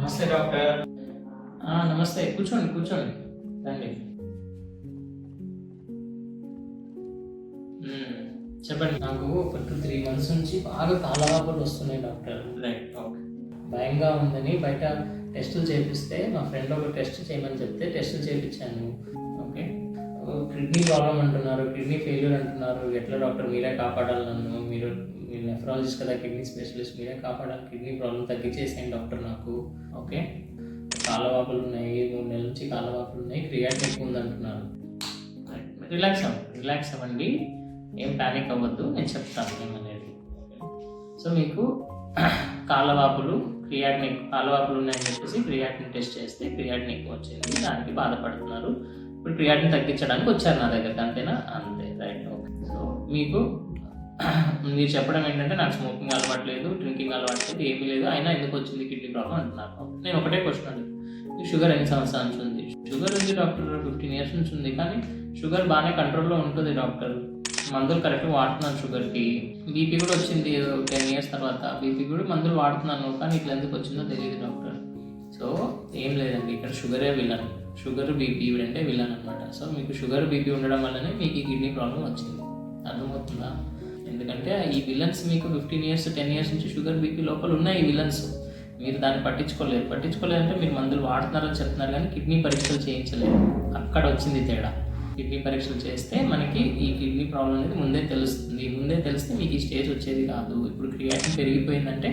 నమస్తే డాక్టర్. నమస్తే. కూర్చోండి, కూర్చోండి. రండి. హ్మ్. చెప్పండి. నాకు ఒక 2-3 మంత్స్ నుంచి బాగా కాళ్ళవాపులు వస్తున్నాయి డాక్టర్. రైట్. ఓకే. భయంగా ఉందని బయట టెస్టులు చేపిస్తే మా ఫ్రెండ్ ఒక టెస్ట్ చేయమని చెప్తే టెస్టులు చేపించాను. ఓకే. కిడ్నీ ప్రాబ్లమ్ అంటున్నారు, కిడ్నీ ఫెయిల్యూర్ అంటున్నారు. ఎట్లా డాక్టర్ మీరే కాపాడాలి నన్ను. మీరు నెఫ్రాలజిస్ట్ కదా, కిడ్నీ స్పెషలిస్ట్, మీరే కాపాడాలి. కిడ్నీ ప్రాబ్లం తగ్గించేసేయండి డాక్టర్ నాకు. ఓకే. కాళ్ళవాపులు ఉన్నాయి, 3 నెలల నుంచి కాళ్ళవాపులు ఉన్నాయి, క్రియాటిన్ ఎక్కువ ఉందంటున్నారు. రిలాక్స్ అవ్వండి. ఏం ప్యానిక్ అవ్వద్దు, నేను చెప్తాను ఏమనేది. సో మీకు కాళ్ళవాపులు ఉన్నాయని చెప్పేసి క్రియాటిన్ టెస్ట్ చేస్తే క్రియాటిన్ ఎక్కువ వచ్చింది, దానికి బాధపడుతున్నారు. ఇప్పుడు క్రియాటిన్ తగ్గించడానికి వచ్చారు నా దగ్గరికి, అంతేనా? అంతే. రైట్. ఓకే. సో మీకు మీరు చెప్పడం ఏంటంటే నాకు స్మోకింగ్ అలవాటు లేదు, డ్రింకింగ్ అలవాటు లేదు, ఏమీ లేదు, అయినా ఎందుకు వచ్చింది కిడ్నీ ప్రాబ్లం అంటున్నారు. నేను ఒకటే క్వశ్చన్ అడుగుతాను, షుగర్ ఎన్ని సంవత్సరాల నుంచి ఉంది? షుగర్ ఉంది డాక్టర్, 15 years నుంచి ఉంది, కానీ షుగర్ బాగానే కంట్రోల్లో ఉంటుంది డాక్టర్, మందులు కరెక్ట్గా వాడుతున్నాను షుగర్కి. బీపీ కూడా వచ్చింది 10 years తర్వాత, బీపీ కూడా మందులు వాడుతున్నాను, కానీ ఇట్లా ఎందుకు వచ్చిందో తెలియదు డాక్టర్. సో ఏం లేదండి, ఇక్కడ షుగరే విలన్. షుగర్ బీపీ ఇవిడంటే విలన్ అనమాట. సో మీకు షుగర్ బీపీ ఉండడం వల్లనే మీకు ఈ కిడ్నీ ప్రాబ్లం వచ్చింది. అర్థమవుతుందా? ఎందుకంటే ఈ విలన్స్ మీకు 15 years 10 years నుంచి షుగర్ బీపీ లోపల ఉన్నాయి. ఈ విలన్స్ మీరు దాన్ని పట్టించుకోలేదంటే మీరు మందులు వాడుతున్నారని చెప్తున్నారు, కానీ కిడ్నీ పరీక్షలు చేయించలేదు. అక్కడ వచ్చింది తేడా. కిడ్నీ పరీక్షలు చేస్తే మనకి ఈ కిడ్నీ ప్రాబ్లం అనేది ముందే తెలుస్తుంది. ముందే తెలిస్తే మీకు ఈ స్టేజ్ వచ్చేది కాదు. ఇప్పుడు క్రియాటిన్ పెరిగిపోయిందంటే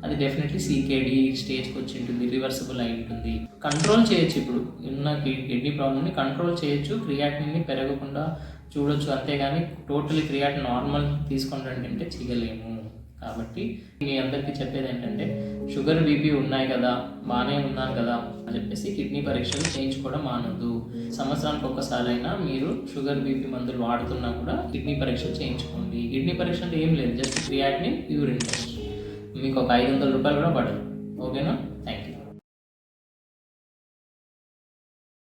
అది డెఫినెట్లీ సీకేడి స్టేజ్కి వచ్చి ఉంటుంది, రివర్సిబుల్ అయి ఉంటుంది. కంట్రోల్ చేయొచ్చు, ఇప్పుడు ఉన్న కిడ్నీ ప్రాబ్లమ్ని కంట్రోల్ చేయొచ్చు, క్రియాటిన్ని పెరగకుండా చూడొచ్చు, అంతేగాని టోటలీ క్రియాటిన్ నార్మల్ తీసుకుంటాండి అంటే చేయలేము. కాబట్టి మీ అందరికీ చెప్పేది ఏంటంటే షుగర్ బీపీ ఉన్నాయి కదా, బాగానే ఉన్నాను కదా అని చెప్పేసి కిడ్నీ పరీక్షలు చేయించుకోవడం మానదు. సంవత్సరానికి ఒక్కసారైనా మీరు షుగర్ బీపీ మందులు వాడుతున్నా కూడా కిడ్నీ పరీక్షలు చేయించుకోండి. కిడ్నీ పరీక్ష అంటే ఏం లేదు, జస్ట్ క్రియాటిన్ యూరిన్ టెస్ట్. మీకు ఒక 500 రూపాయలు కూడా పడదు. ఓకేనా? Thank you.